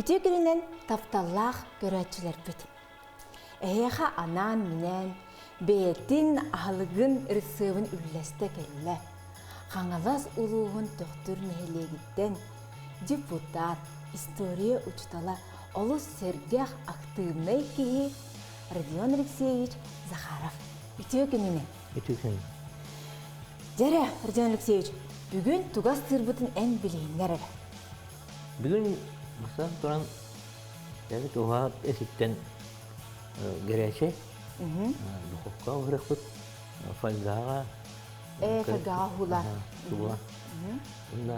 Ütü gününden taptallaq görətçiler büt. Eheha anan minen beyetin ahlıgın rısıvın ülleste kelle. Қаңалас улуғын төқтүр нәхелегіттен депутат, история учтала олыс сәргәқ активнай кейі Родион Алексеевич Захаров. Үтіе күніне? Үтіе күніне. Жәрі, Родион Алексеевич, бүгін туғас сырбытын ән білейінлер әлі. Бүгін мұсан тұран жәді туға әсеттен гәрәші, дұқыққа ғырық бұд, фальгаға, фальгаға хула. Туға. Онда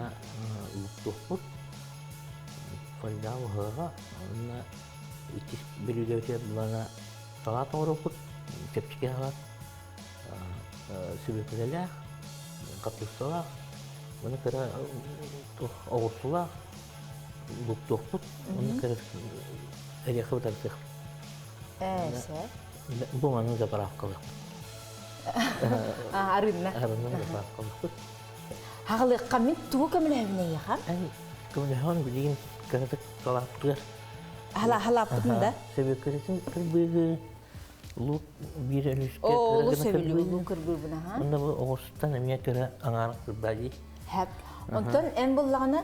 ұлттық фальгаға ғыға, онда үтіс білуге өте бұлана салат оңырық бұд, кепчіке ғалат, сүбекілеләқ, қапылсылақ, оны кірі оғырсылақ, ұлттық бұд, оны кірі әрекі бұд әрсіқ. Әсі? Бұл аның запарақ қылық. Арынна? Арынна запарақ қылық бұд. Ағылыққа мен туғы көмілі әвіне еқан? Көмілі әвін білеген кірдік салаттығыр. Халап бұдында? Себеп көресің кірбігі, ұлық бір әліске кіргіні кірбігі. Олы сөбілі ұлың кірбігі бұна? Онда бұл оғырсыттан әмия кірі аңарық кірбәді. Həp. Ondan en bolağını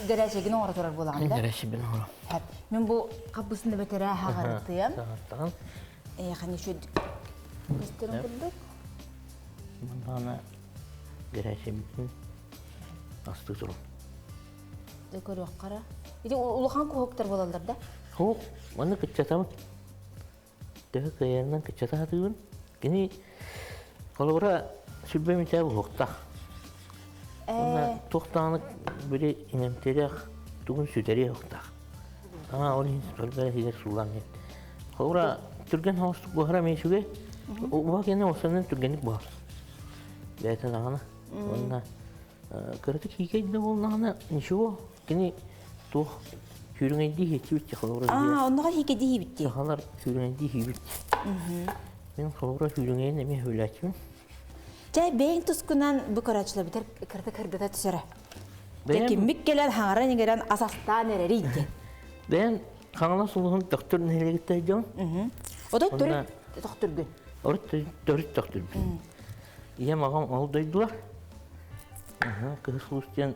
gərəşəgin oğra turar bolağında. Gərəşi ben oğra. Həp. Men bu qapısında betərə hağarıqdıyam. Sağıttağın. Yaxın şu göstərim bulduk. Bana gərəşi bütün astığı durun. Dökör yox qara. İdi uluğan qoğuqlar bolallar da. Qoğuq, onu kıçatamın. Dövü kıyarından kıçatadığın. Gini kolora sübbemitə bu qoğuqta. Ona toxtanıq böyle inemterek tuğun süteri yoxtaq. Ama onun böyle hider sulanır. Sonra Türkmen havastık buhara meşuge. O vakene olsanın Türkmenlik buhar. Zaten ağana. Onda kırıtık hikayede olağına nişo. Gene tox hürüngeydi hiç bitti sonra. Onda hikayede bitti. Sahalar hürüngeydi hiç bitti. Ben sonra hürüngeyin emi hülaçım. Cay beyin tuzkunan bu karaçla biter kırdı da tüsere. Kimlik gelen hangaran gelen asastan nereydi? Ben kanala suluğun doktor nereye gideceğim? O doktor gün. Orada doktor gün. İyem ağam olduydular. Kız Hulusiyan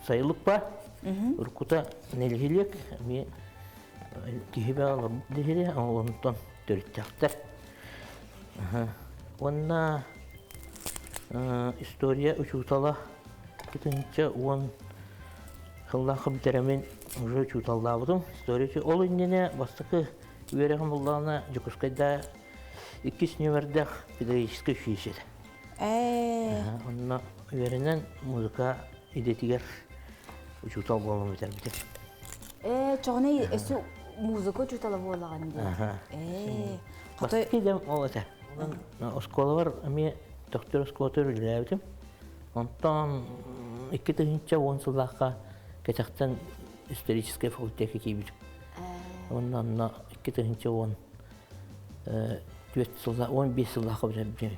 sayılık var. Urkuta nelhilik. Kihibe alıp dihiri ama ondan dörtçaktır. Onda история учутала кетенче он хыллахы битеремен уже учуталдабыдым. История ол индене бастыкы үерегин буллана Жукускайда 2 нөмерде педагогический училище. Онна үеренен музыка идетигер учутал болом битербитим. Чоғына эсу музыка учутала болған де. Бастыкы дем ол эте. Оскола бар, ами доктор Скоттер үләбетім. Онтан 2-нче 10 сыллаққа кетақтан исторический факультетке кейбетім. Ондан 2-нче 15 сыллаққа біләбетім.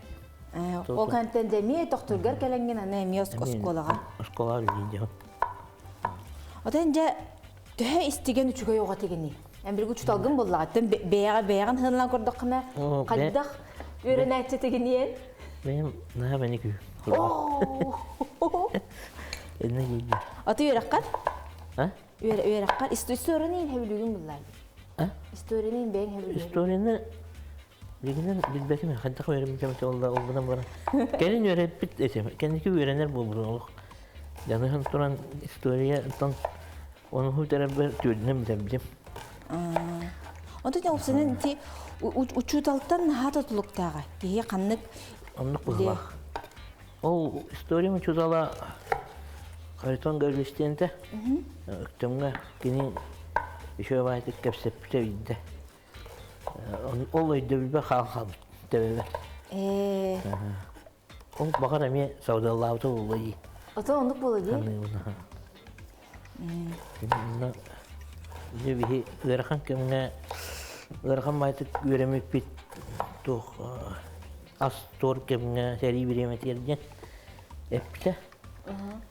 О кәнттенде ме докторгар кәләнген ана ме осколаға? Осколаға үлейді. Отанжа төһә истеген үчүгө йога тегени. Әмбирге чуталгын буллагы. Бәяган хыллан көрдөкне кайдак үренәтче тегени. Ben ne beni kü. Ne gibi? Atı öğretken? Ha? Öğretken. İstorya'nın hevlüğün bunlar. Ha? İstorya'nın ben hevlüğün. İstorya'nın bilginin bilbeki mi? Hatta öğrenmeyeceğim ki olduğundan bana. Kendin öğret bit desem. Kendisi öğrenir bu bunu. Yani han turan İstorya'dan onu hu tarafı tüydüm dedim. Onda ne olsun ki uçutaltan hata tuluktağa. Ki kanlık Anlık bulmak. O İstorya'mı çözala kariton görüştüğünde öktümle yine şöyle vardık kapsep tevhidde. Olayı da bir halka tevhid. O bakar ama savdalığa da olayı. O da onluk buladı. Ne bir ırkan kemine ırkan vardık göremek bit tuh astor kemine seri bir yemek yerden. Hepsi.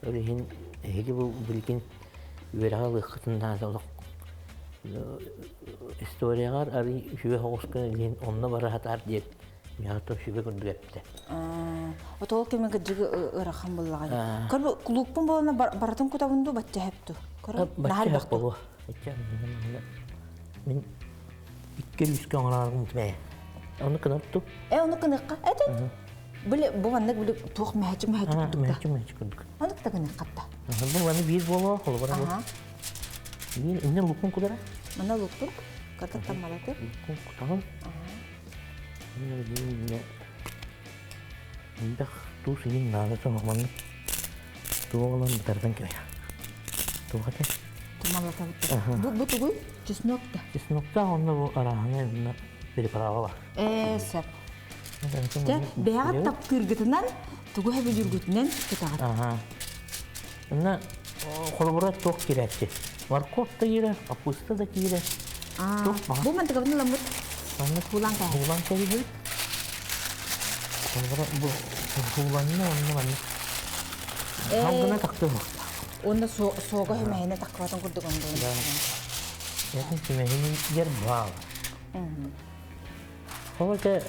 Öyle hin heli bu bilgin Üverağı lıkıtından oluk. İstoriyalar arı şüve hoğuskana diyen onunla bara hatar diyen. Miyatom şüve gündü gepti. Otol keme gıcıgı ırakan bullağa. Kör bu klubun bolana baratın kutabındı batça heptu. Kör nahal Bakçı baktı. bolu. Ben iki yüzken ağlarım mutmaya. Onu kınaptım. Onu kınıqqa. Evet. Böyle bu vannak böyle tuğ mehacı kurduk da. Mehçi kurduk. Onu da kınıqqatta. Bu bana bir bolu kolu bana bu. Aha. İnne lupun kudara. Mana luktur. Kata tamalate. Lupun kutamam. Yine bak tu senin nada sama mana. Tu olan bitardan kaya. Tu kata. Tamalate bitti. Bu tuğuy cüsnokta. Is nokta onda bu arahane bunda bir parava var. Sep. De beyaz tap kırgıtından tuğuy hep jürgütünden kıtağı. Aha. Bunda kolabora tok kireçti. Var kot da girer, apusta da girer. Bu mantıklı bir lambut. Bana Bulan kaya. bulan kaya gibi. Kolabora bu bulanına onunla bana. Halkına taktı mı? Onda soğuğa hemen takvatın kurduk onda. Yakın kimenin yer bağlı. Fakat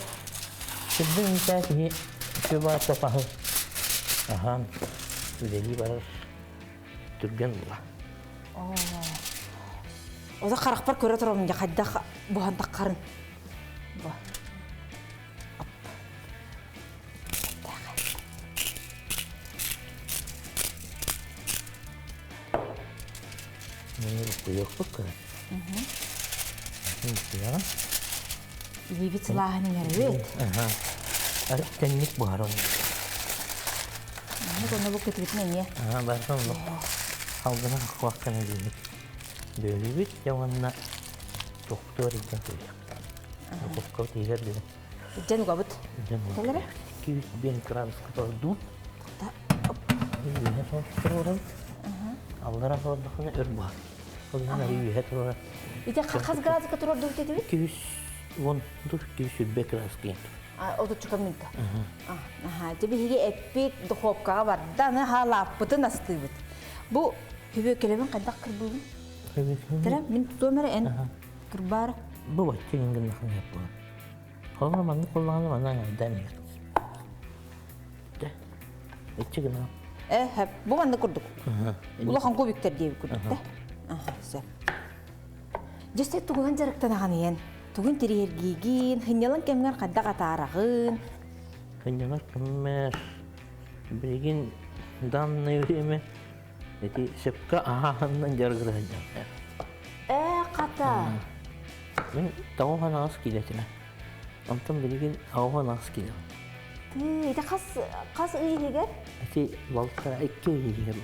şimdi misalnya coba topahu, aha, jadi baru turgan lah. O da qaraqpar көрө турам ja кайда бухан таккарын. Бу. Ini kuyuk bukan? Ini ya. Yibit silahını evet. Aha. Ada teknik baru. Ne konu bu kötülükne niye? Aha, baru lo. Halkına kuakkan ini. Böyle bir zamanla doktor için söylüyor. Doktor tiga dia. Jan gabut. Jangan. Kiri bien keras ketordu. Ini son orang. Allah'a emanet erbah. Onlar iyi het var. İte kaz gaz katır dur dedi. 200 won dur 200 bekras gen. O da çıkaminta. Aha. Tabi hige epik dohopka var. Da hala pıtı nasıl bit. Bu hübe kelemen kadar kırbu. Tara min tutamara en kırbar. Bu bacı ingin nakın yapıyor. Kalau mana kullananı mana ada nih. De. İçi gına. Hep bu manda kurduk. Ulan kubikler diye kurduk da. Aha, güzel. Just tuğun jaraktan ağaniyen. Tuğun tiri hergigin, hınyalan kemgar kadda katarağın. Hınyalan kemer. Birigin dan ne yürüyeme. Jadi sepka ahandan jargır hanya. Kata. Ben tahu hana askile cina. Antam birigin tahu hana askile. Ite kas iyi higer. Jadi balta ekki higer.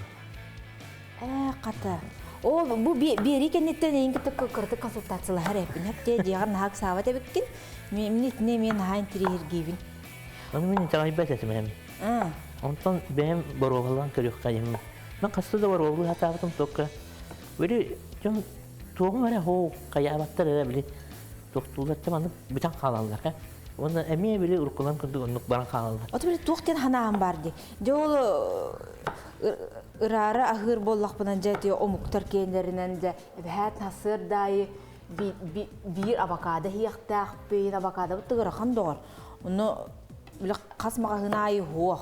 Kata. O bu biri kennetten en kötü kırdı konsultasyalar hep. Hep de diğer nahak savate bikin. Minit ne men hain tiri hergivin. Onu beni cahil betesim hem. Ondan benim baroğalan kırıyor kayım. Ben kastı da baroğu hata yaptım tokka. Böyle cam tuğum var ya ho kayabatlar öyle bile. Doktorlar tamam bir tane kalanlar ha. Onda emiye bile urkulan kırdı onluk bana kalanlar. O da bir tuğten hanağım vardı. Jol ırara ahır bollak bunan jati o muktar kenlerinden de behat nasır dayı bir avokado hiyakta bir avokado bu tıgırakan doğar. Onu bile kasmağa hınayı hoğ.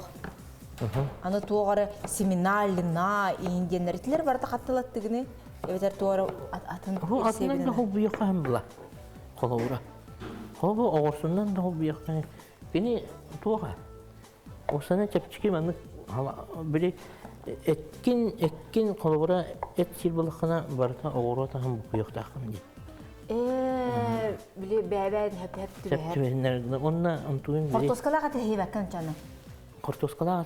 Anı tuğara seminarlına indiyenler var da katılattığını. Evet tuğara atın O atından da hobi yok hem bula. Kolora. Hobi oğursundan da hobi yok. Beni tuğra. O sana çapçıkı bana hala böyle etkin kolora et silbalıkına varsa oğura da hem bu yok da diye. Bile bebe hep Septüvenler onunla antuyun bile. Kortoskala katı heybekten canım. Kortoskala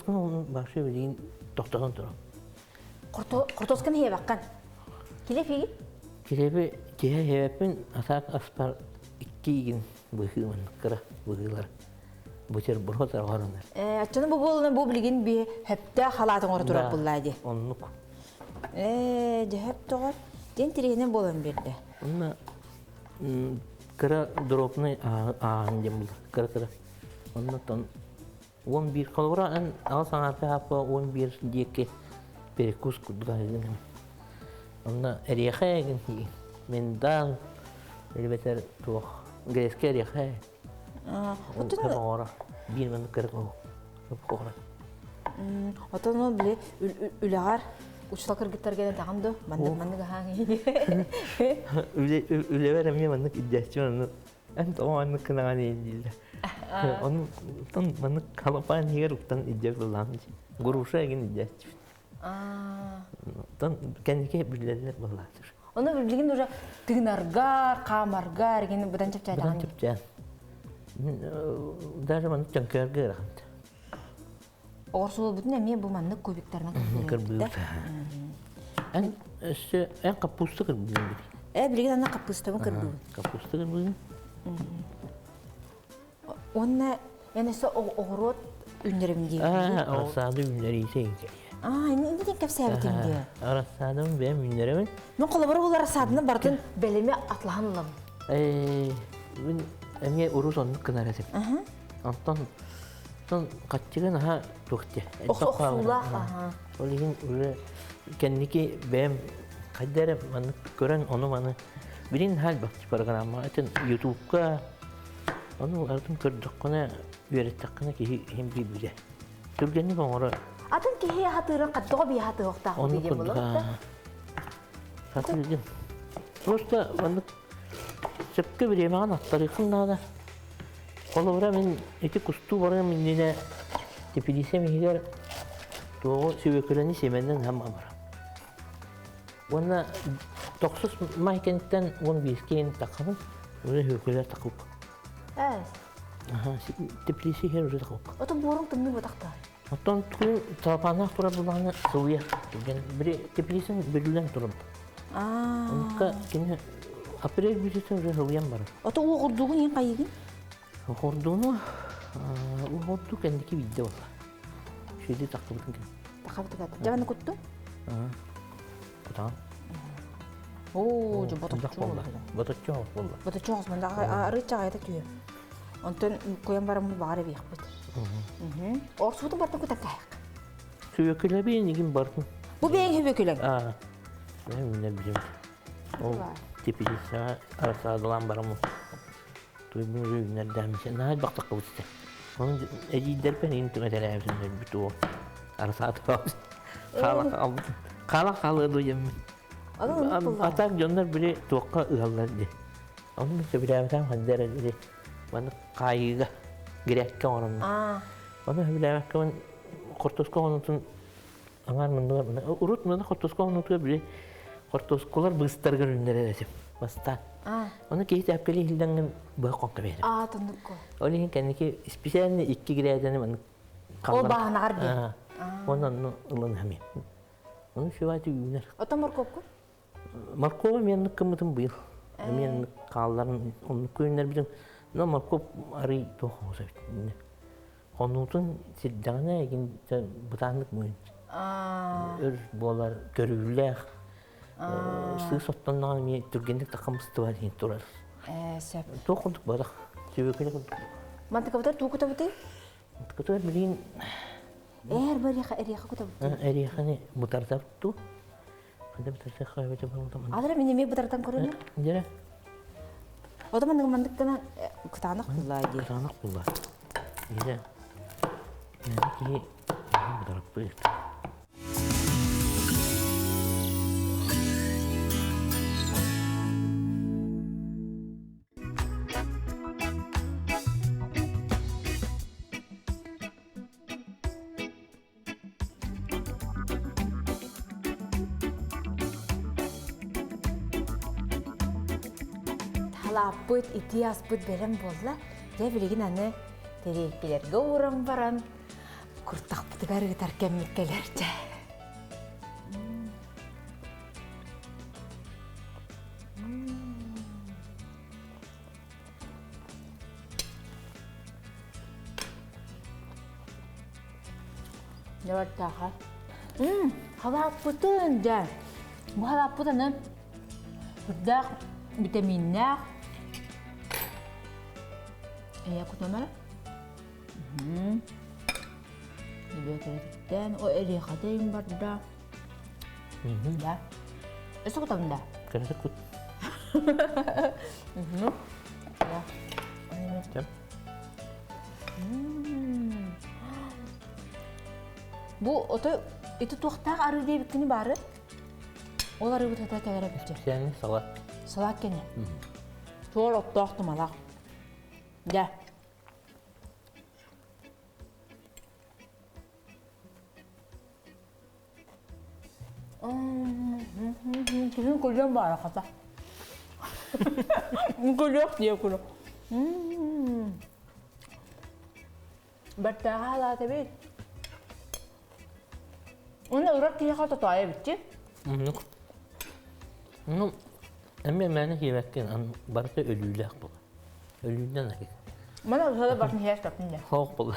onun başı bildiğin doktordan durum. Kortoskan heybekten. Kile fiyi? Kirebi kihe hepin atak aspar iki gün bıhıman kıra bıhılar. Bıçır burhotar var onlar. Açanı bu boluna bu bilgin bir hepte halatın orta durak bullaydı. Onluk. De hep doğar. Den tirihine bolan birde. Onunla kıra dropunu ağınca buldu. Kıra. Ondan 11 kalora an al sanatı hapa 11 diye ki perikus kudga edin. Onunla eriyakaya gin men dal elbeter tuh geske eriyakaya. Отон Ora bir men kırık o. Kokora. отон биле үләгәр учлар кыргыттар генә тагынды. Манда хааңи. Üle verem ya manık iddiaçı onu. Ent o anlık kınağını değil. Onun manık kalapan higer uktan iddiaç kullanmış. Guruşa egin iddiaçı. Tan kendike bilirler vallahi. Оны билген уже тыгнаргар, камаргар гене будан чапчай Buradan тагын. çıpcan. Даже manık çankörge rahmet. Орсул бүтүн эме бу манны көбүктөрүнө Kırbıyız. En kapusta kırbıyız. билген ана капустабы кырбы. Kapusta kırbıyız. Онна энесе огорот үннеримди. Arasada ünleri ise ince. Эне ден кепсәбитимди. Arasada benim ünlerimin. Мен колобор булар садына бардын белеме атлаһанлым. Ben emye urus onu kınar edip. Anton kaççıgın ha tuhti. Оксулах. Olihin öyle kendiki benim kaderem manı gören onu manı birin hal bak programma etin YouTube'ka onu artık gördükçe ürettikçe ki hem bir bile. Türkçe'ni bana Атын кеһе хатырын каттыга би хаты хокта onu диген болот. kırdı. Satıldı. Просто manı çöpke bir yemeğin atlarıkında da kolabora ben iki kustu var minine tepilise mihiler doğu süveküleni semenden hem amara. Ona toksuz mahketten onu bir iskenin takalım. Öyle hüküler takıp. Tepilise her öyle takıp. Ото борун тымны ботакта. Ondan tukun tapana tura bulana sıvıya. Bir tepilisin bölülen turun. Onka kine aprel birisi öyle sıvıyan var. Ото угурдугун ен кайыгын. Horduğunu hordu kendiki video var. Şeyde takıldım ki. Такабыты кат. Жабаны кутту? Tamam. Оо, жо ботакчу. Ботакчу oldu. Бото чоңс мында арычага айта түйө. Онтон коян барам баары бияк бит. Орсудун бартын кутак кайык. Süveküle bir nigin barkın. Бу бең хөбөкүлөң. Ben ne bileyim. O tipili sana arası adılan baramı. Duyduğum ürünler demişse ne hal baktık bu işte. Onun ecider ben intim mesela hepsinde bütün o arası adılan. Kala duyuyorum. Atak canlar bile tuğka ıhallardı. Onun için bir evden haddere dedi. Bana kayıga girek onun. Onu bir evden kortoska onun angar mındılar bana. Urut mındı kortoska onun bile kortoskalar bıstarga ürünlere dedim. Basta. Onu keyif tepkili hilden bu konka verir. Tanık o. Öyle kendiki spesialini iki gireyden ben O bahana garbi. Ondan ılın hemen. Onu şu vakti günler. Ото морковку? Markova menlik kımıtım bu yıl. Menlik kalların onu köyünler bizim. Ne markov arı doğu olsa bittiğinde. Onunun silahına egin butanlık mıyım? Ör boğalar görürler. Sığ sottan nağımı Türkiye'de takımızdı var diye durar. Sep. Dokunduk badak. Süvekele kunduk. Mantık abitar tuğ kutabıtı? Mantık abitar bilin. Eriyaka kutabıtı. Eriyakani mutarda tuttu. Hadi mutarda kahvede bulundum. Adara мен emeği butardan koruyun. Jere. O da mandık kana kutanak bulaydı. Kutanak bulay. Jere. Yani ki mutarda buyur. Талаппыт, итияспыт берем болла. Я билеген аны терекпилерге урам баран. Куртакпытыгар таркеммиккелерче. Ne var daha? Halappıtın da. Bu halappıtın burada vitaminler. Yakut numara. Böyle o eriğadayım burada. Ya. Eso kutamda. Kırık kut. Cem. Bu oto itu tuğta arı diye bitkini bari. Ol arı bu tata kadar bitti. Yani salat. Salak gene. Çoğul ottoğtum ala. Gel. Kızın kocaman bari kata. Kocaman diye kuru. Bertaha lah tabi. Ona Irak diye kata tuaya bitti. Onu ama bana yemekken barca ölüyle bu. Ölüyle ne? Mana usada bakın hiç tapınca. Hawk bu.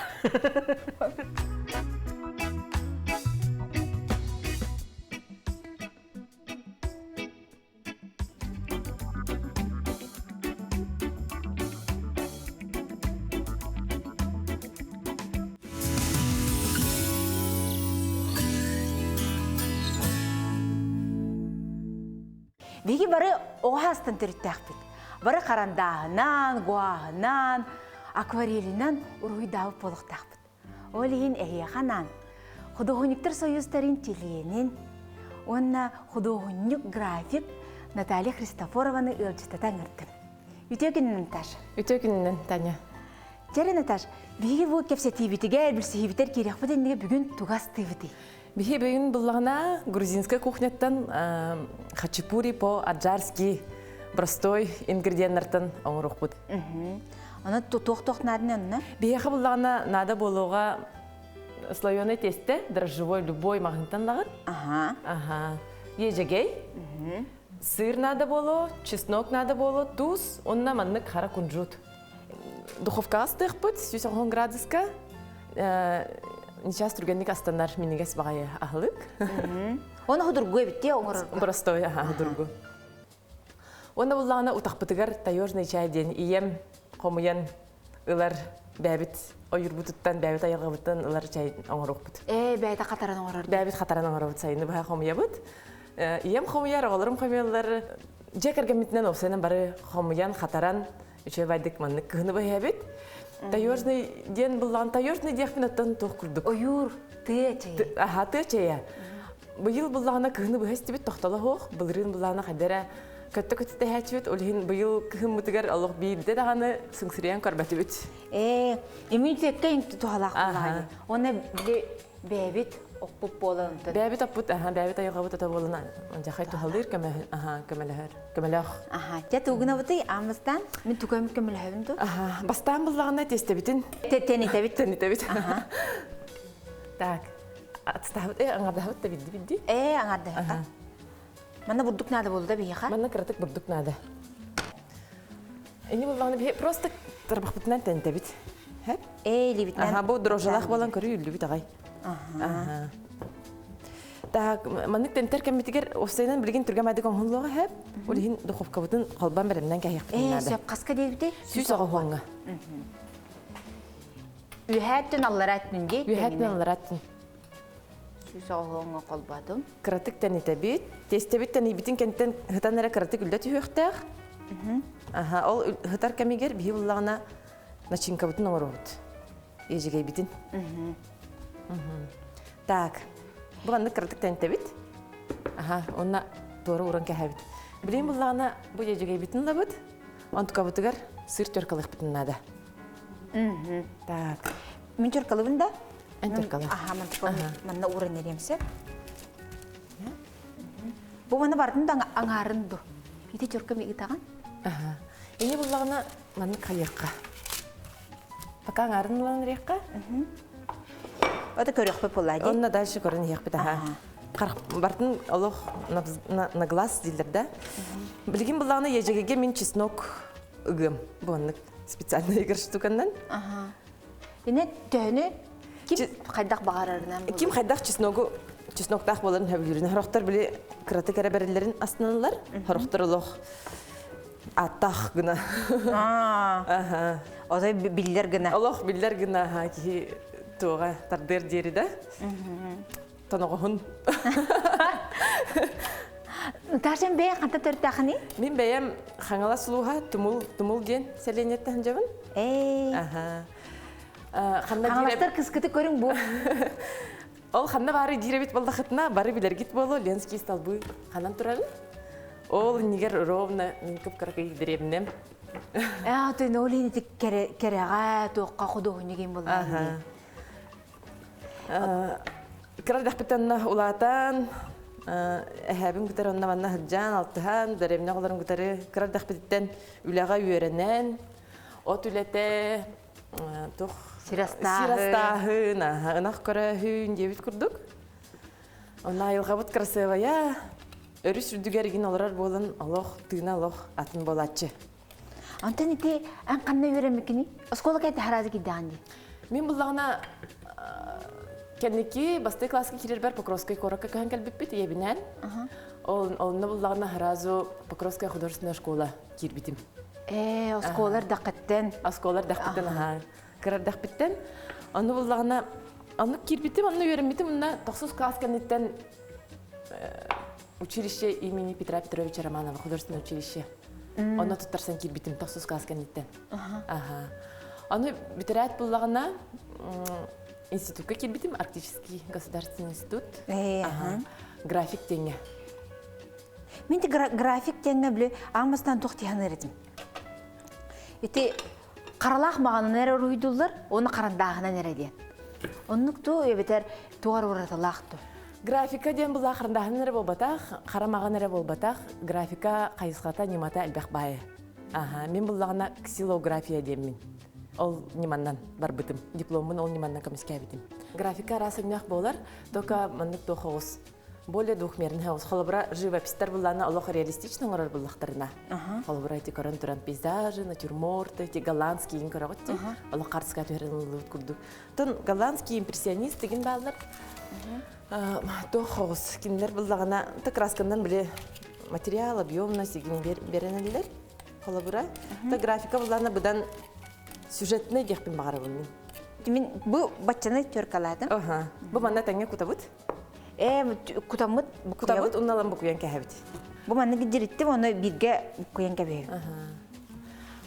Bigi bari oğastan tertahpit. Bari karandağından, guahından, akvarelinden uruhi davıp oluq tahpit. Olihin ehiyaxanan. Xudohunyuktar soyuztarin telenin. Onna xudohunyuk grafik Наталья Христофорованы ылжытатан ыртын. Үтөгүнүн Наташа. Үтөгүнүн Таня. Жары Наташ, биги бу кепсетибитиге билсихибитер керек бутенге бүгүн тугастыбыты. Бихи бүгүн буллагана грузинская кухняттан хачапури по-аджарски простой ингредиенттен оңорукпут. Аны тох надын. Бихи буллагана нада болууга слоёный тесте, дрожжевой любой магнитан лагат. Ага. Ежегей. Сыр надо болу, чеснок надо болу, туз, онна маннык хара кунжут. Духовка астыхпыт, 190 градуска. Ничас тургенник астандар минигес багай ахлык. Оны худургуй битти оңор. Простой, худургу. Оны буллагана утакпытыгар таёжный чай ден ием комуян ылар бәбит ойурбутуттан бәбит аяргабыттан ылар чай оңорукпут. Бәйта катаран оңорор. Бәбит катаран оңорубут сайны бага комуябыт. Ием комуяр оголорум комуялар жекерге митнен овсенен бары комуян катаран үчө байдык маннык кыны бәбит. Таёжный ден булган таёжный дехминаттан тух курдук. Ойур тече. Аха тече. Быйыл булгана кыны бәстибит тохтала хох, былырын булгана хадара көттө хачбит олхин быйыл кыхымытыгар Аллах бийде даганы сыңсырыян көрбөтүбүт. Имитекке инту тухалак булган. Оны бәбит окуп болан. Бәбит аппут, бәбит аягабыт ата болана. Жахай тухалдыр көмөлөх. Те тугуна быты амыстан мен тугам көмөлөбүндү. Бастан буллагана тестебитин. Тенитебит. Так. Атстабыт, аңардабыт да бидди. Аңарда. Мана бурдук надо болду да бияха. Мана кратык бурдук надо. Эни буллагана бие просто тарбахбытынан тенитебит. Хеп? Либитнан. Бу дрожжалах болан көрүлү бит агай. Так, маннык тентер кемитигер осайдан билген турган майдык оңлуга хеп, улин духовка бутун колбан беремнен каяк битнада. Сөп каска дейбите? Сүз агуңга. Үһәттен аллараттын ди. Үһәттен аллараттын. Сүз агуңга колбадым. Кратык тенитебит, тестебиттен ибитин кенттен хытанара кратык үлдәт үһәктәх. Ол хытар кемигер би буллагына начинка бутун оңорот. Ежегей битин. Так. Буганны кратык тенитебит. Онна тору уран кәһәбит. Билем буллагына бу ежегей битин лабыт. Антка бутыгар сыр төркалык битин нада. Так. Мен төркалыбында? Энтеркалы. Манна уран неремсе. Бу мана бардым да аңарынды. Ите төркә меги таган? Эне буллагына манны кайыкка. Пока аңарынлан рекка. Это көрөкпө булайды. Онна дальше көрөн яқпыт. Бартын Аллах на глаз дилдерде. Билген буллагына ежегеге мен чеснок ыгым. Боннык специально игр штукандан. Эне төне ким кайдак багарарынан? Ким кайдак чесноктак боларын хабилерин. Характар биле кратык араберлерин астыналар. Характар Аллах аттах гына. Озай биллер гына. Аллах биллер гына ки туга тардер дириде. Таногон. Ташен бе канта төртәхни? Мен бәйем хаңала сулуха тумул ден селенеттен жабын. Аха. Хаңаластар кыскыты көрүң бу. Ол ханна бары диребит болдахытна, бары билергит болу, Ленский столбы ханан турарын. Ол нигер ровно мен көп каракай диребнем. Ты нолини тик керега тоққа худоһунеген болар. Крадахпитанна улатан әһәбин күтәр онна манна хыджан алтыхан дәребне голарын күтәре крадахпиттен үләгә үйрәнән. От үләтә тох сирастахы нах көрәһүн дебит күрдүк. Онна елга бут красивая. Өрүс дүгәргин алар болын Аллах тыгына Аллах атын болачы. Антон ите ан канна үйрәнмекини? Оскола кайта харазы кидәнди. Мен буллагына кенники басты класска кирер бар Покровская коракка кан калбиппит ебинен. Олна буллагына харазу Покровская художественная школа кирбитим. Осколар дакыттен. Осколар дакыттен ага. Кирер дакыттен. Онна буллагына аны кирбитим, аны үйрәнмитим, онна 9 класска неттен училище имени Петра Петровича Романова, художественное училище. Оны туттарсан кирбитим 9 класска неттен. Ага. Аны битерәт буллагына институтка кирбитим, Арктический государственный институт. График теңе. Мен де график теңе біле аңмастан тоқтияны ередім. Еті қаралақ мағанын әрі ұруйдулар, оны қарандағынан әреден. Онық ту өбетер туғар ұратылақты. Графика ден бұл ақырындағын әрі болбатақ, қарамаған әрі болбатақ, графика қайысқата немата әлбәқ байы. Мен бұллағына ксилография демін. Ол неманнан бар бітім. Дипломын ол неманнан көміске бітім. Графика расыннақ болар, тока мандық тоқығыз. Более двухмерный хаос. Холобра живописьтер бұллағына олық реалистичный ғырар бұллақтарына. Холобра эти көрін-түран пейзажи, натюрморты, эти голландские ең көріғытті. Олық қарсыға түрінілі күрді. Тон голландский импрессионист деген балдар. Тоқығыз. Кендер бұллағына краскандан біле материал, объемность еген беренелер. Холобра. Графика бұллағына бұдан сюжетный дехпен бағара бұлмен. Мен бұл батчаны түркаладым. Бұл манна тәңе күтабыт? Кутамыт? Кутабыт, ұнналан бұқуян кәхәбіт. Бұл манна кедереттім, оны бірге бұқуян кәбейім.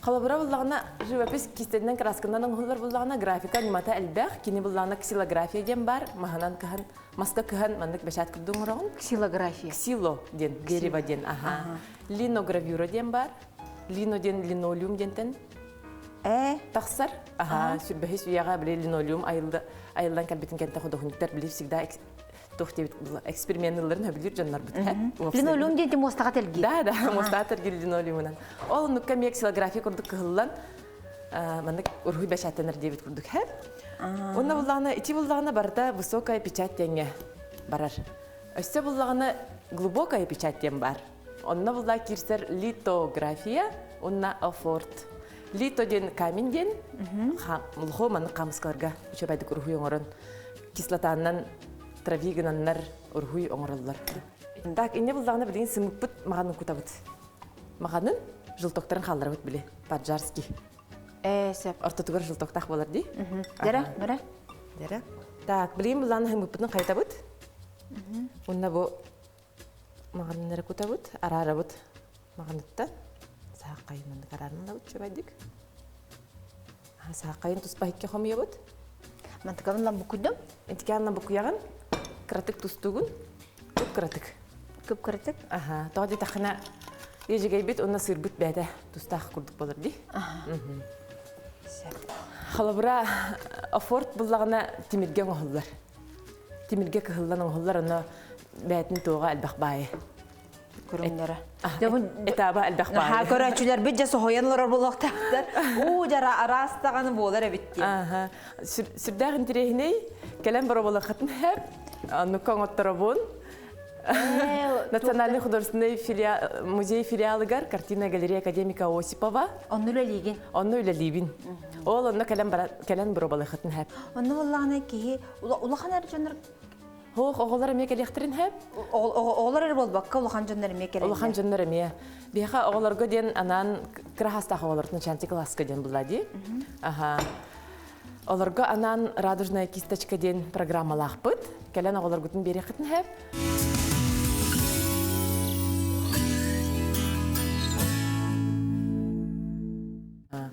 Қалабыра бұллағына живопис кистедінен краскандан ұңғылар бұллағына графика немата әлбәқ, кені бұллағына ксилография ден бар, мағанан кіған, маска кіған, мандық бәшат күрдің ұрағын? Ксилография. Ксило ден, дерева ден. Линогравюра ден бар, лино ден, линолеум дентен. Тақсар, сүрбәхи сүйяға біле линолеум айылдан кәлбетін кәнті құдығынықтар біле всегда экспериментыларын өбілер жанлар бұд. Линолеум денті мостаға тәлгей? Да, мостаға тәлгей линолеумынан. Ол нүкка мек ксилография күрдік қығылан, мандық ұрғый бәшаттаныр дебет күрдік әп. Онна бұллағына, ити бұллағына барда высокая печать тәңе барар. Өсте бұллағына глубокая печать тәң бар. Онна бұллаға кирсер литография, онна афорт. Лито ден камень ден, мұлғо маны қамысқаларға үшебайды ұрғый оңырын, кислотаннан, травигінаннар ұрғый оңырылылар. Так, инне бұлдағына білген сымып бұд мағанын күтабыд. Мағанын жылтоқтарын қалдыра бұд біле, Паджарский. Сәп. Ортотығыр жылтоқтақ болар дей. Дәрі? Так, білген бұлдағына сымып бұдын қайта бұд. Онна бұ мағанынары күтабыд, ара-ара бұд мағаныттан. Сақайын қарарынан да өтші байдық. Сақайын тұспайықке қомия бұд. Мантықанынан бұқыдым? Ентіканынан бұқияған, қыратық тұстығын, көп қыратық. Көп қыратық? Тоғады тақына ежегей бет, онна сыр бұд бәді тұстағы күрдік болыр дей. Қалабыра афорт бұллағына темірген оғылар. Темірге кығылдан оғылар, онна бәтін тоға әлбәқ байы. Көріңдері. Этаба әлбәқ бары. Көрәчілер бет жасы хойанлар болуқтақтар. Жара арастағаны болар әбітті. Сүрдәғін тірейіней, кәлем бары болуқатын әп, нүккен оттары бұн. Национальный художественный музей филиалыгар, картина галерея академика Осипова. Онны өлелеген? Онны өлелейбін. Ол онны кәлем бары болуқатын әп. Онны олағына кейі, улақан әрі жоныр Оғылар әме кәліқтірін әп? Оғылар әрі бол баққа улақан жондар әме кәліқтірін? Улақан жондар әме. Бейқа оғыларға ден анан крахастақ оғылардың чанти класска ден бұлады. Оларға анан радужная кисточка ден программалақ бұд. Кәлен оғылар күтін бері қытын әп.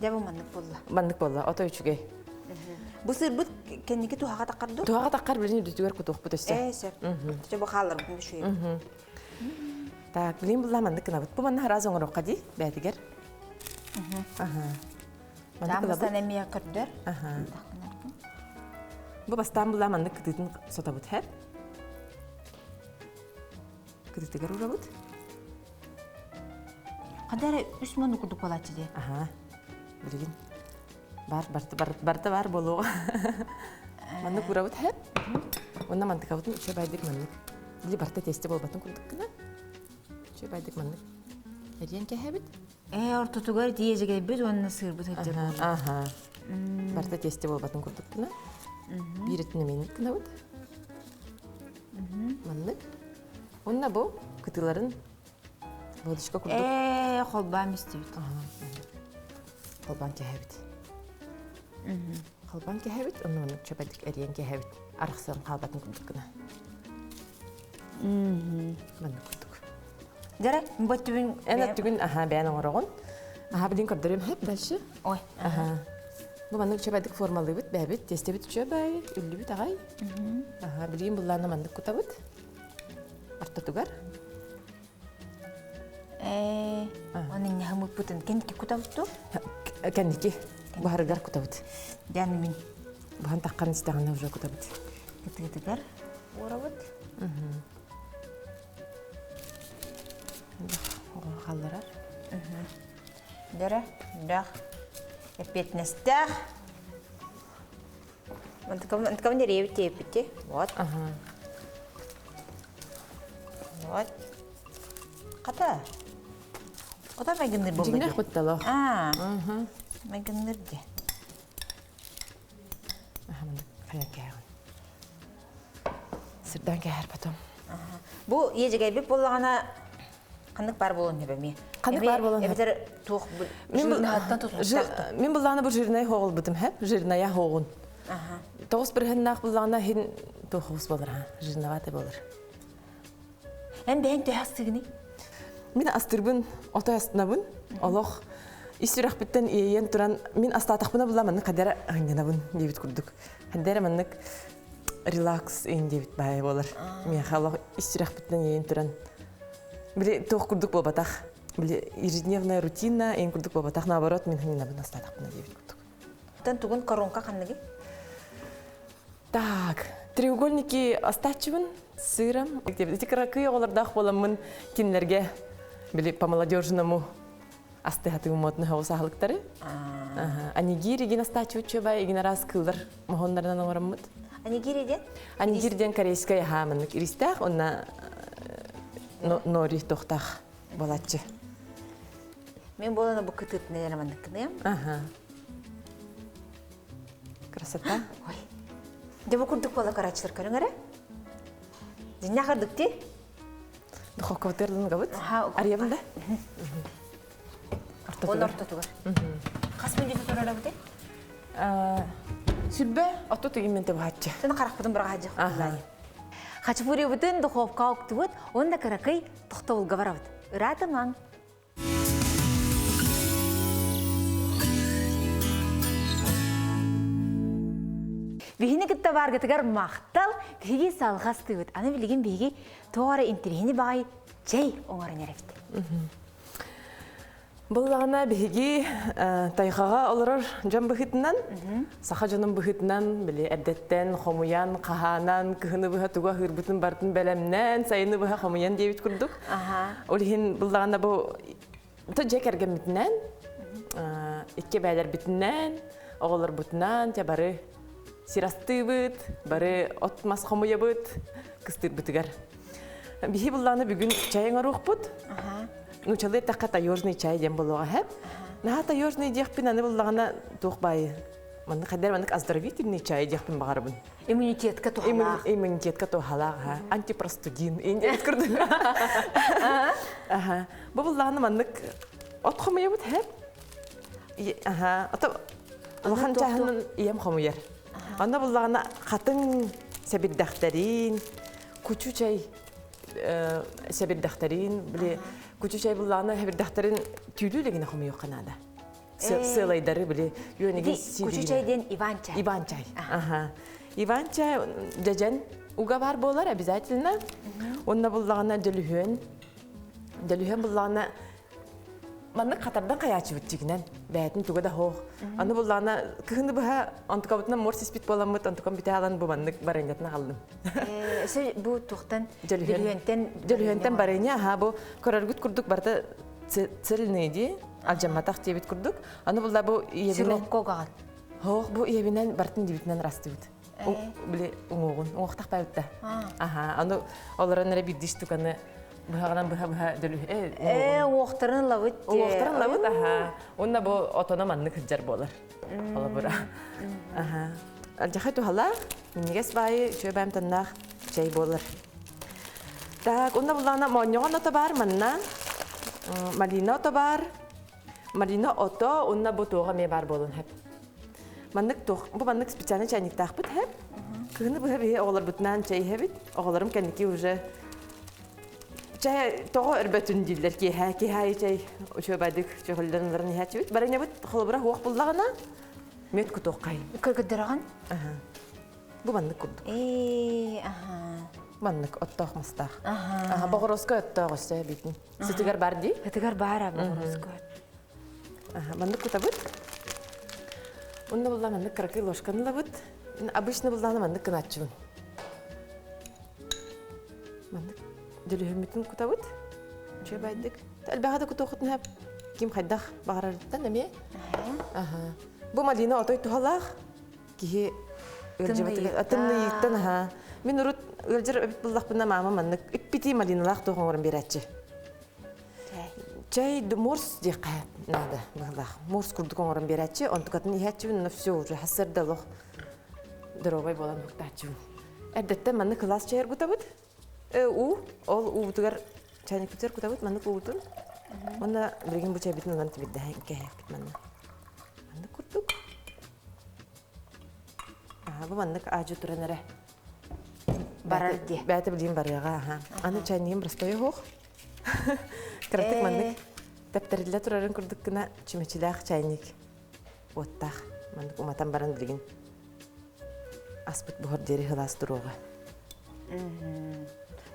Дәбі маннык болла. Маннык болла, ото үчүгей. Бұл сыр бұд кәнеке туғаға таққарды? Туаға таққар білін үдітігер күтуқ бұт өсте. Сәп. Жабы қалар бұн шүйі. Так, білін бұлла маннык кына бұт. Бұл манны хараз оңыроққа дей, бәдігер. Дамыстан әмея күрдер. Бұл бастан бұлла маннык күтетін сота бұт хәп. Күтетігер ұра бұт. Қадары үш манны күдік болатшы де? Білген. Барты бар болуға. Маннык ұра бұт хәп. Онна мантык абытын үші байдық маннык. Білі барты тесті бол батын күрдік кіна. Үші байдық маннык. Әрген ке хәбіт? Ортотугар диежеге бүд, онына сыр бұд әттер бол. Барты тесті бол батын күрдік кіна. Бейреттіне менік кіна бұд. Маннык. Онна бұл күтіларын болдышқа күрдік. Қолбам істейді. Қолбан ке хәбіт. Қалбан кәһәбит, онны чөбәдік әрген кәһәбит. Арықсан қалбатын күрдік кіна. Манны күрдік. Дәрі, бұд түбін... Әнә түгін бәйін оңырағын. Білін көрдірем хәп, дәлші. Ой. Бұл манны чөбәдік формалы бұд, бәбіт, тестебіт чөбәй, үлі біт ағай. Білген бұлланы манны күта бұд. Арта түгар. Оның не ғымыт бұтын, кәндікі күта бұтты? Кәндікі, бұхарығар күта бұд. Дәні мен. Бұған таққан істеғанна ұжа күта бұд. Күті-күтігер, ора бұд. Қалларар. Дәрі, дақ. Әпетнестәқ. Мантықамын рейбіт епітте. Вот. Вот. Қата? Қата мәгіндір болды? Жеңнәқ бұтталы. Мәгіндір де. Қаян кәйін. Сырдан кәйір потом. Бұл ежіге біп болағана қандық бар болуын ебеме? Қандық бар болуын. Әбетер туық жиріне аттан тұтықтақты. Мен бұлағына бұл жирінай хоғыл бұдым, жиріная хоғын. Тоғыз бір хіннақ бұлағына хин тоғыз болыр, жирінаваты болыр. Ән бәйін төй астығыны? Мен астырбын, отой астынабын, олық. Истирақ біттен ейен тұран, мен астатақпына бұламанны қадары аңденабын дебіт күрдік. Қадары маннык релакс ең дебіт бай болыр. Мен қалақ истирақ біттен ейен тұран. Біле тоқ күрдік болбатақ. Біле ежедневная рутина ең күрдік болбатақ. Наоборот, мен аңденабын астатақпына дебіт күрдік. Тан түгін коронка қанныға? Так, треугольники остачывын, сырым. Эти кракы олардақ боламын кенлерге біле по-молодежному астыхаты умотны хауысағылықтары. Анигири ген остачывы чөбай, еген раз кылдар махондарынан оңыраммыд. Анигириден? Анигириден корейская хамынық иристақ, онна нори тоқтақ болатчы. Мен боланы бұл күтіп нелер мандық кінем. Красота. Ой. Дебі күрдік бола қарачылар көрің әрі? Зіне қырдық де? Дұққа өтерлін ғабыт? Арьябында? Оны орта тұғыр. Қас мен жүйті тұрар әбіде? Сүлбе, отты түген мен тебі хатчы. Сені қарақ бұдың бұраға жақ құлайы. Хачапури бұдың дұқовқа өкті бұд, онда қарақай тұқта ұлға бар әбід. Үраты маң. Бейгені күтті барғытығар мақтал, бейге салғасты өт. Аны білген бейге тоғары интерегені бағай жай оңарын әріпті. Бұлағына бейге тайқаға олырыр жан бұхытынан, сақа жаным бұхытынан, біле әдеттен, қомуян, қағанан, күхіні бұға туға ғырбытын бартын бәлемнен, сайыны бұға қомуян дейбіт күрдік. Олығын бұлағына бұл тұт жек әрген бітінен, икке бәлер бітінен, оғылыр бұтынан, бары сирасты бұд, бары отмас қомуя бұд, кыстыр бұтығар. Бейге бұлағына бүгін чайыңа руқ бұд. Ну, чалы таққа таежный чай дем болуға әп. Наға таежный декпін аны болағына тоқ байы. Маны қадар маны оздоровительный чай декпін бағарбын. Иммунитетка тоғалақ. Иммунитетка тоғалақ, антипростудин. Енді өткірді. Бұл болағына маны от қомыя бұд әп. Олған чайының ем қомыяр. Анда болағына қатын сәбірдақтарин, күчу чай сәбірдақтарин, біле күчу чай болағына сәбірдақтарин түйлі легіне қомы yok қанада. сылайдары біле. Ди күчү чайден Иван чай. Иван чай. Ага. Иван чай жажан уга бар болар обязательно. Онна буллагана дөлүһөн. Дөлүһөн буллагана манны катардан каячы бүттигинен. Бәйтин тугада хох. Аны буллагана кыгынды баха антыкабытна морс спит боламыт антыкам бите алан бу манны барынятна калдым. Бу тухтан дөлүһөнтен барыня ха бу көрөргүт курдук барда цельныйди. Алжаматах дебит курдук. Аны булда бу иебинен. Сироккоган. Хох бу иебинен бартын дебитнен растыбыт. Биле уңугун, уңуктак байытта. Аха, аны оларын эре биддиш туканы быхаганан быха дөлү. Уңуктарын лабыт. Уңуктарын лабыт, аха. Онна бу отона манны кыджар болар. Ола бура. Аха. Алжахай тухала, минигес бай чөбәм таннах чай болар. Так, онна булана моньогон ото бар манна. Малина ото бар. Малина ото, онна бу туга ме бар болун хеп. Маннык тух, бу маннык специальный чайник тахпыт хеп. Кыны бу хеп оглар бутнан чай хебит. Огларым кенники уже чай того өрбөтүн дилер ки хай чай. Чөбәдик чөһөлләрен хәчбит. Барыня бут холбыра хуак буллагына. Мет куток кай. Кыргыдыраган? Аха. Бу маннык курдук. Аха. Маннык оттох мастах. Аха, богороска оттох өсө битин. Ситигер бар ди? Ситигер бар богороска. Аха, маннык кутабыт. Онна булла маннык кракы ложканы лабыт. Обычно булла маннык кыначчыбын. Маннык дөлүһөмүтүн кутабыт. Чөбайдык. Албагада кутохутун хап. Ким хайдах багарарыттан эме? Аха. Бу Малина отой тухалах. Кихи ылжыбытыга атымныйыттан аха. Мен урут ылжыр өбүт буллахпына мама маннык иппити Малиналах тухоңорун берачы. Чай морс дика надо было. Морс курдук оңорун берачы, онтукатын ихачыбын, но всё уже хасырдалох. Дровой болан хуктачыбын. Эрдетте манны класс чайыр кутабыт. Ол уутугар чайник бутер кутабыт, манны уутун. Онна билген бу чай битин онан тибидде кайык бит манны. Манны курдук. Бу манны ажы туранере. Барар ди. Бәте билген барыга, аха. Аны чайнигин простой хох. Кратык маннык тәптәриллә турарын күрдек кенә чимечиләх чайник. Оттах маннык уматан баран билген. Аспыт бухар дери хылас турога.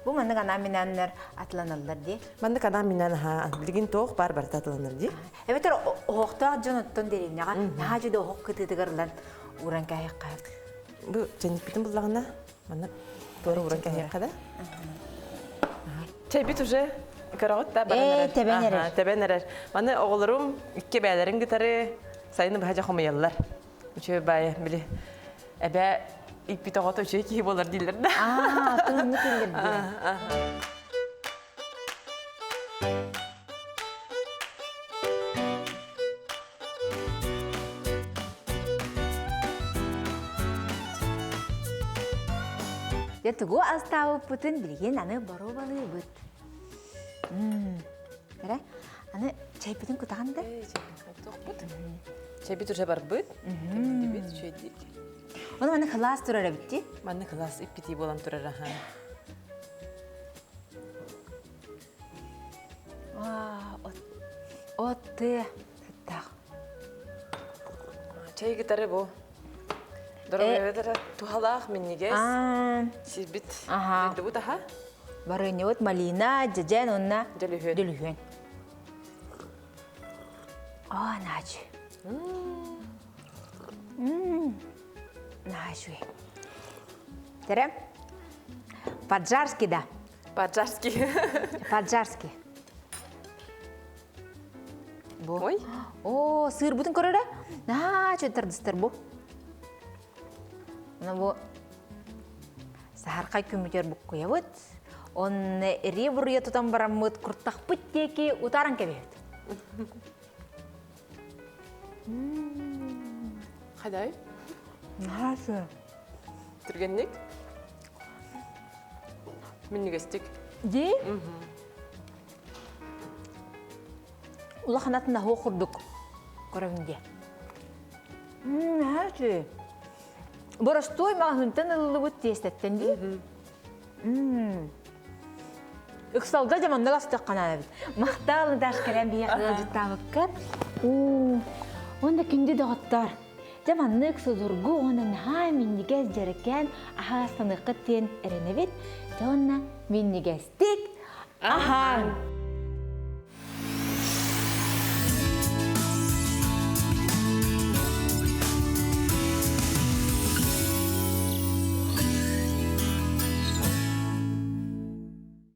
Бу маннык ана минаннар атланалар ди. Маннык ана минан ха билген тох бар атланар ди. Эбетер хохта жоноттон деринага нажы да хок кытыдыгарлан уран кайыкка. Бу чайник битен буллагына маннык тора уран кайыкка да. Чай бит уже карагытта баранар. Тебенерер. Маны огларым икки бәйләрен гитары сайны баҗа хомыяллар. Үче бай биле. Әбә ипи тагыта үче ки болар диләр да. Тыңны килдер ди. Ятыгу астау путын билген аны бару балы бут. Эре, аны чай битин кутаганда? Чай бит уже бар бит. Дибит чай дик. Оны маны класс турара битти. Маны класс иппити болан турара ха. Отты. Так. Чай гитары бу. Дөрөбедер тухалах миннигес. Сибит. Бит бу таха. Барыне вот Малина, жажан онна дөлүхөн. Начы. Начы. Тере? Поджарский да. Поджарский. Поджарский. Ой. Сыр бутын көрөрө? Начы тырдыстыр бу. Бу сахаркай көмүтөр бу коебут. Он ребруя тутан барамыт куртах пыттеки утаран кебет. Хадай? Наша. Түргенник? Миннигестик. Ди? Ула ханатында хохурдук. Көрөмдө. Наша. Боростой магынтан ылыбыт тестеттен ди. Иксалда жаман нагастык канаа бит. Макталын даш керем бие кылжытабыккар. Onda kündü doğuttar. Jamanlık sudurgu onun ha minnigez jereken aha sanıqıt diyen erenebet. Jonna minnigezdik. Aha.